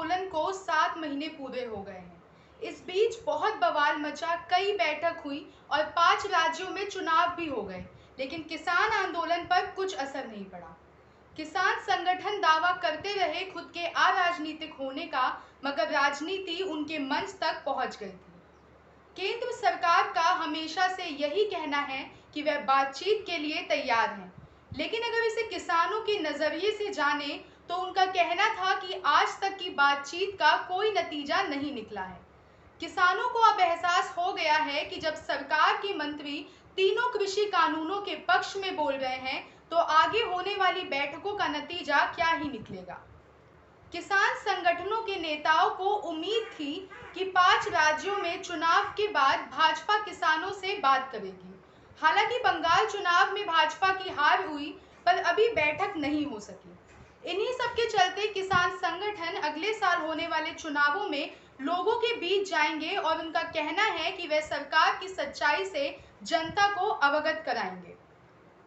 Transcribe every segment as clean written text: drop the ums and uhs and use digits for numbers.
आंदोलन को 7 महीने पूरे हो गए हैं। इस बीच बहुत बवाल मचा, कई बैठक हुई और 5 राज्यों में चुनाव भी हो गए, लेकिन किसान आंदोलन पर कुछ असर नहीं पड़ा। किसान संगठन दावा करते रहे खुद के अराजनीतिक होने का, मगर राजनीति उनके मंच तक पहुंच गई थी। केंद्र सरकार का हमेशा से यही कहना है कि वह बातचीत के लिए तैयार है, लेकिन अगर इसे किसानों के नजरिए से जाने तो उनका कहना था कि आज तक की बातचीत का कोई नतीजा नहीं निकला है। किसानों को अब एहसास हो गया है कि जब सरकार के मंत्री तीनों कृषि कानूनों के पक्ष में बोल रहे हैं, तो आगे होने वाली बैठकों का नतीजा क्या ही निकलेगा। किसान संगठनों के नेताओं को उम्मीद थी कि 5 राज्यों में चुनाव के बाद भाजपा किसानों से बात करेगी। हालांकि बंगाल चुनाव में भाजपा की हार हुई, पर अभी बैठक नहीं हो सकी। इन्हीं सब के चलते किसान संगठन अगले साल होने वाले चुनावों में लोगों के बीच जाएंगे और उनका कहना है कि वे सरकार की सच्चाई से जनता को अवगत कराएंगे।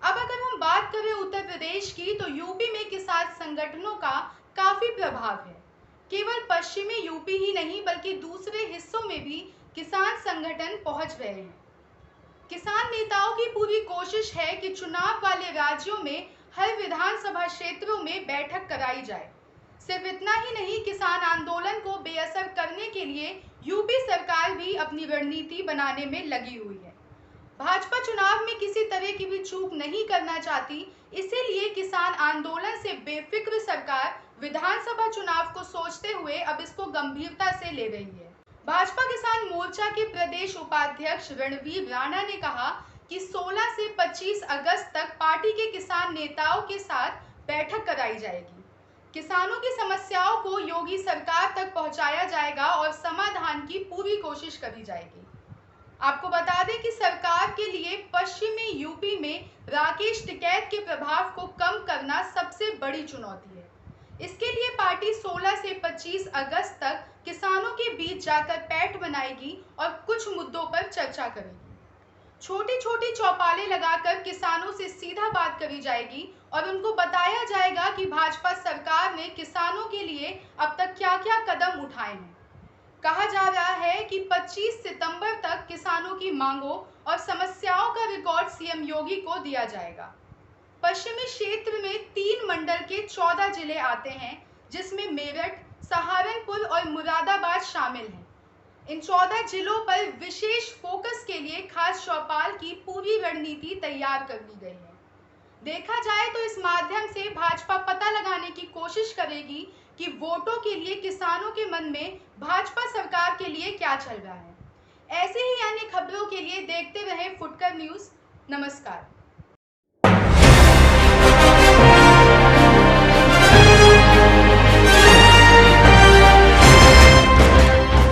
अब अगर हम बात करें उत्तर प्रदेश की, तो यूपी में किसान संगठनों का काफी प्रभाव है। केवल पश्चिमी यूपी ही नहीं, बल्कि दूसरे हिस्सों में भी किसान संगठन पहुंच रहे हैं। किसान नेताओं की पूरी कोशिश है कि चुनाव वाले राज्यों में हर विधानसभा क्षेत्रों में बैठक कराई जाए। सिर्फ इतना ही नहीं, किसान आंदोलन को बेअसर करने के लिए यूपी सरकार भी अपनी रणनीति बनाने में लगी हुई है। भाजपा चुनाव में किसी तरह की भी चूक नहीं करना चाहती, इसीलिए किसान आंदोलन से बेफिक्र सरकार विधानसभा चुनाव को सोचते हुए अब इसको गंभीरता से ले रही है। भाजपा किसान मोर्चा के प्रदेश उपाध्यक्ष रणवीर राणा ने कहा कि 16 से 25 अगस्त तक पार्टी के किसान नेताओं के साथ बैठक कराई जाएगी। किसानों की समस्याओं को योगी सरकार तक पहुंचाया जाएगा और समाधान की पूरी कोशिश करी जाएगी। आपको बता दें कि सरकार के लिए पश्चिमी यूपी में राकेश टिकैत के प्रभाव को कम करना सबसे बड़ी चुनौती है। इसके लिए पार्टी 16 से 25 अगस्त तक किसानों के बीच जाकर पैठ बनाएगी और कुछ मुद्दों पर चर्चा करेगी। छोटी छोटी चौपालें लगाकर किसानों से सीधा बात करी जाएगी और उनको बताया जाएगा कि भाजपा सरकार ने किसानों के लिए अब तक क्या क्या कदम उठाए हैं। कहा जा रहा है कि 25 सितंबर तक किसानों की मांगों और समस्याओं का रिकॉर्ड सीएम योगी को दिया जाएगा। पश्चिमी क्षेत्र में 3 मंडल के 14 जिले आते हैं, जिसमें मेरठ, सहारनपुर और मुरादाबाद शामिल हैं। इन 14 जिलों पर विशेष फोकस के लिए खास चौपाल की पूरी रणनीति तैयार कर ली गई है। देखा जाए तो इस माध्यम से भाजपा पता लगाने की कोशिश करेगी कि वोटों के लिए किसानों के मन में भाजपा सरकार के लिए क्या चल रहा है। ऐसे ही अन्य खबरों के लिए देखते रहें फुटकर न्यूज़। नमस्कार।